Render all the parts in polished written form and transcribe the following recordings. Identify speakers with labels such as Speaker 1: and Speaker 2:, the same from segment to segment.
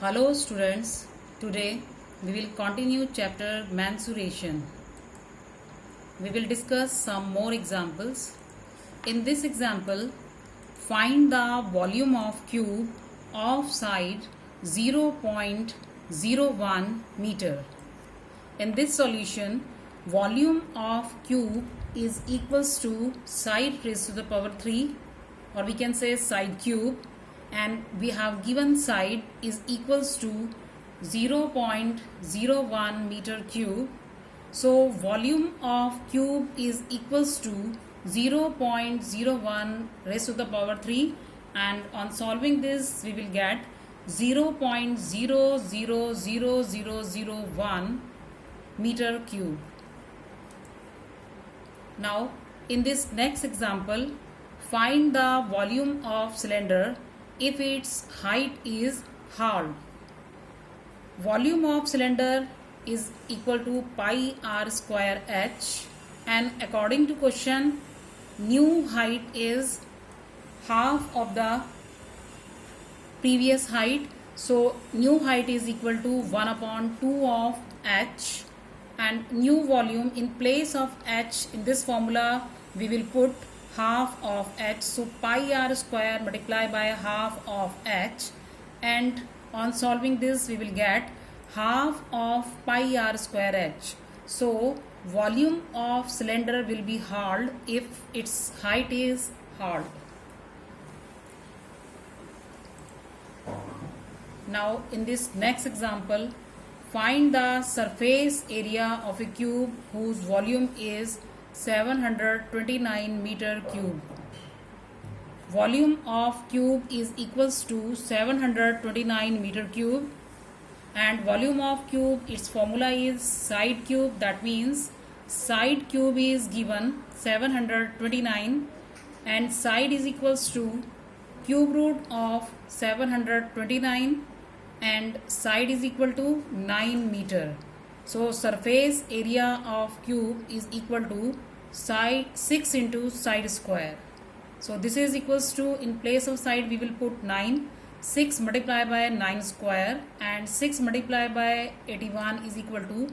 Speaker 1: Hello students, today we will continue chapter mensuration. We will discuss some more examples. In this example, find the volume of cube of side 0.01 meter. In this solution, volume of cube is equals to side raised to the power 3, or we can say side cube, and we have given side is equals to 0.01 meter cube. So volume of cube is equals to 0.01 raised to the power 3, and on solving this we will get 0.000001 meter cube. Now in this next example, find the volume of cylinder if its height is halved. Volume of cylinder is equal to pi r square h, and according to question, new height is half of the previous height. So new height is equal to 1/2 of h, and new volume in place of h in this formula we will put half of h. So pi r square multiplied by half of h, and on solving this we will get half of pi r square h. So volume of cylinder will be halved if its height is halved. Now in this next example, find the surface area of a cube whose volume is 729 meter cube. Volume of cube is equals to 729 meter cube, and volume of cube, its formula is side cube. That means side cube is given 729 and side is equals to cube root of 729 and side is equal to 9 meter. So surface area of cube is equal to side 6 into side square. So this is equals to, in place of side we will put 9. 6 multiplied by 9 square and 6 multiplied by 81 is equal to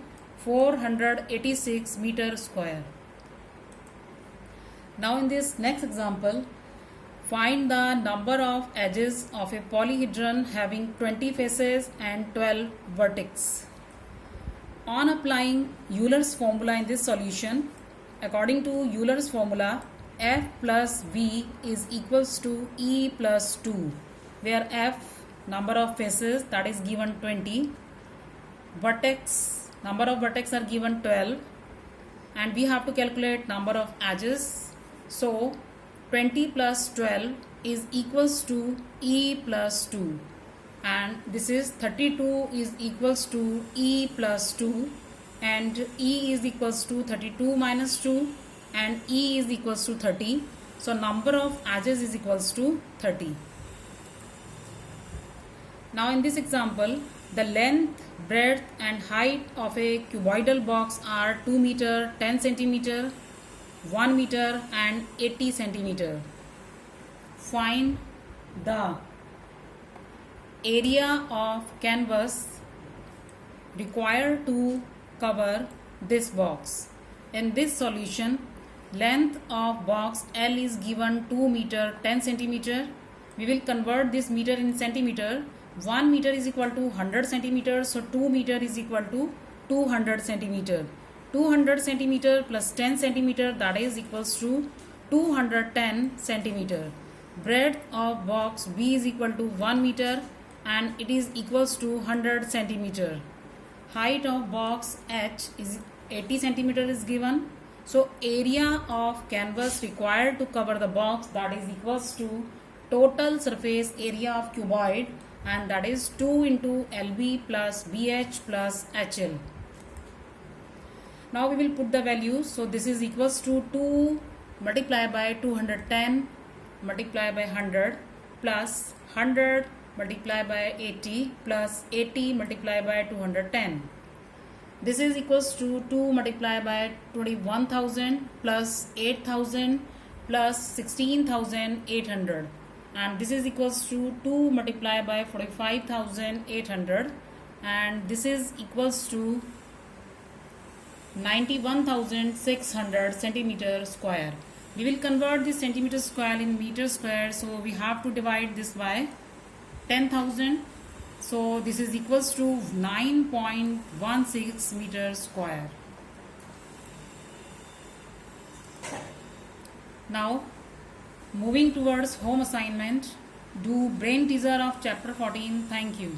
Speaker 1: 486 meter square. Now in this next example, find the number of edges of a polyhedron having 20 faces and 12 vertices. On applying Euler's formula in this solution, according to Euler's formula, F plus V is equals to E plus 2, where F, number of faces, that is given 20, vertex, number of vertex are given 12, and we have to calculate number of edges. So 20 plus 12 is equals to E plus 2, and this is 32 is equals to E plus 2, and E is equals to 32 minus 2, and E is equals to 30. So number of edges is equals to 30. Now in this example, the length, breadth and height of a cuboidal box are 2 meter, 10 centimeter, 1 meter and 80 centimeter. Find the area of canvas required to cover this box. In this solution, length of box L is given 2 meter 10 centimeter. We will convert this meter in centimeter. 1 meter is equal to 100 centimeter, so 2 meter is equal to 200 centimeter. 200 centimeter plus 10 centimeter, that is equals to 210 centimeter. Breadth of box B is equal to 1 meter and it is equals to 100 centimeter. Height of box H is 80 centimeter is given. So area of canvas required to cover the box, that is equals to total surface area of cuboid, and that is 2 into LB plus BH plus HL. Now we will put the values. So this is equals to 2 multiplied by 210 multiplied by 100 plus 100 multiplied by 80 plus 80 multiplied by 210. This is equals to 2 multiplied by 21,000 plus 8,000 plus 16,800, and this is equals to 2 multiplied by 45,800, and this is equals to 91,600 centimeter square. We will convert this centimeter square in meter square, so we have to divide this by 10,000. So this is equals to 9.16 meter square. Now moving towards home assignment, do brain teaser of chapter 14. Thank you.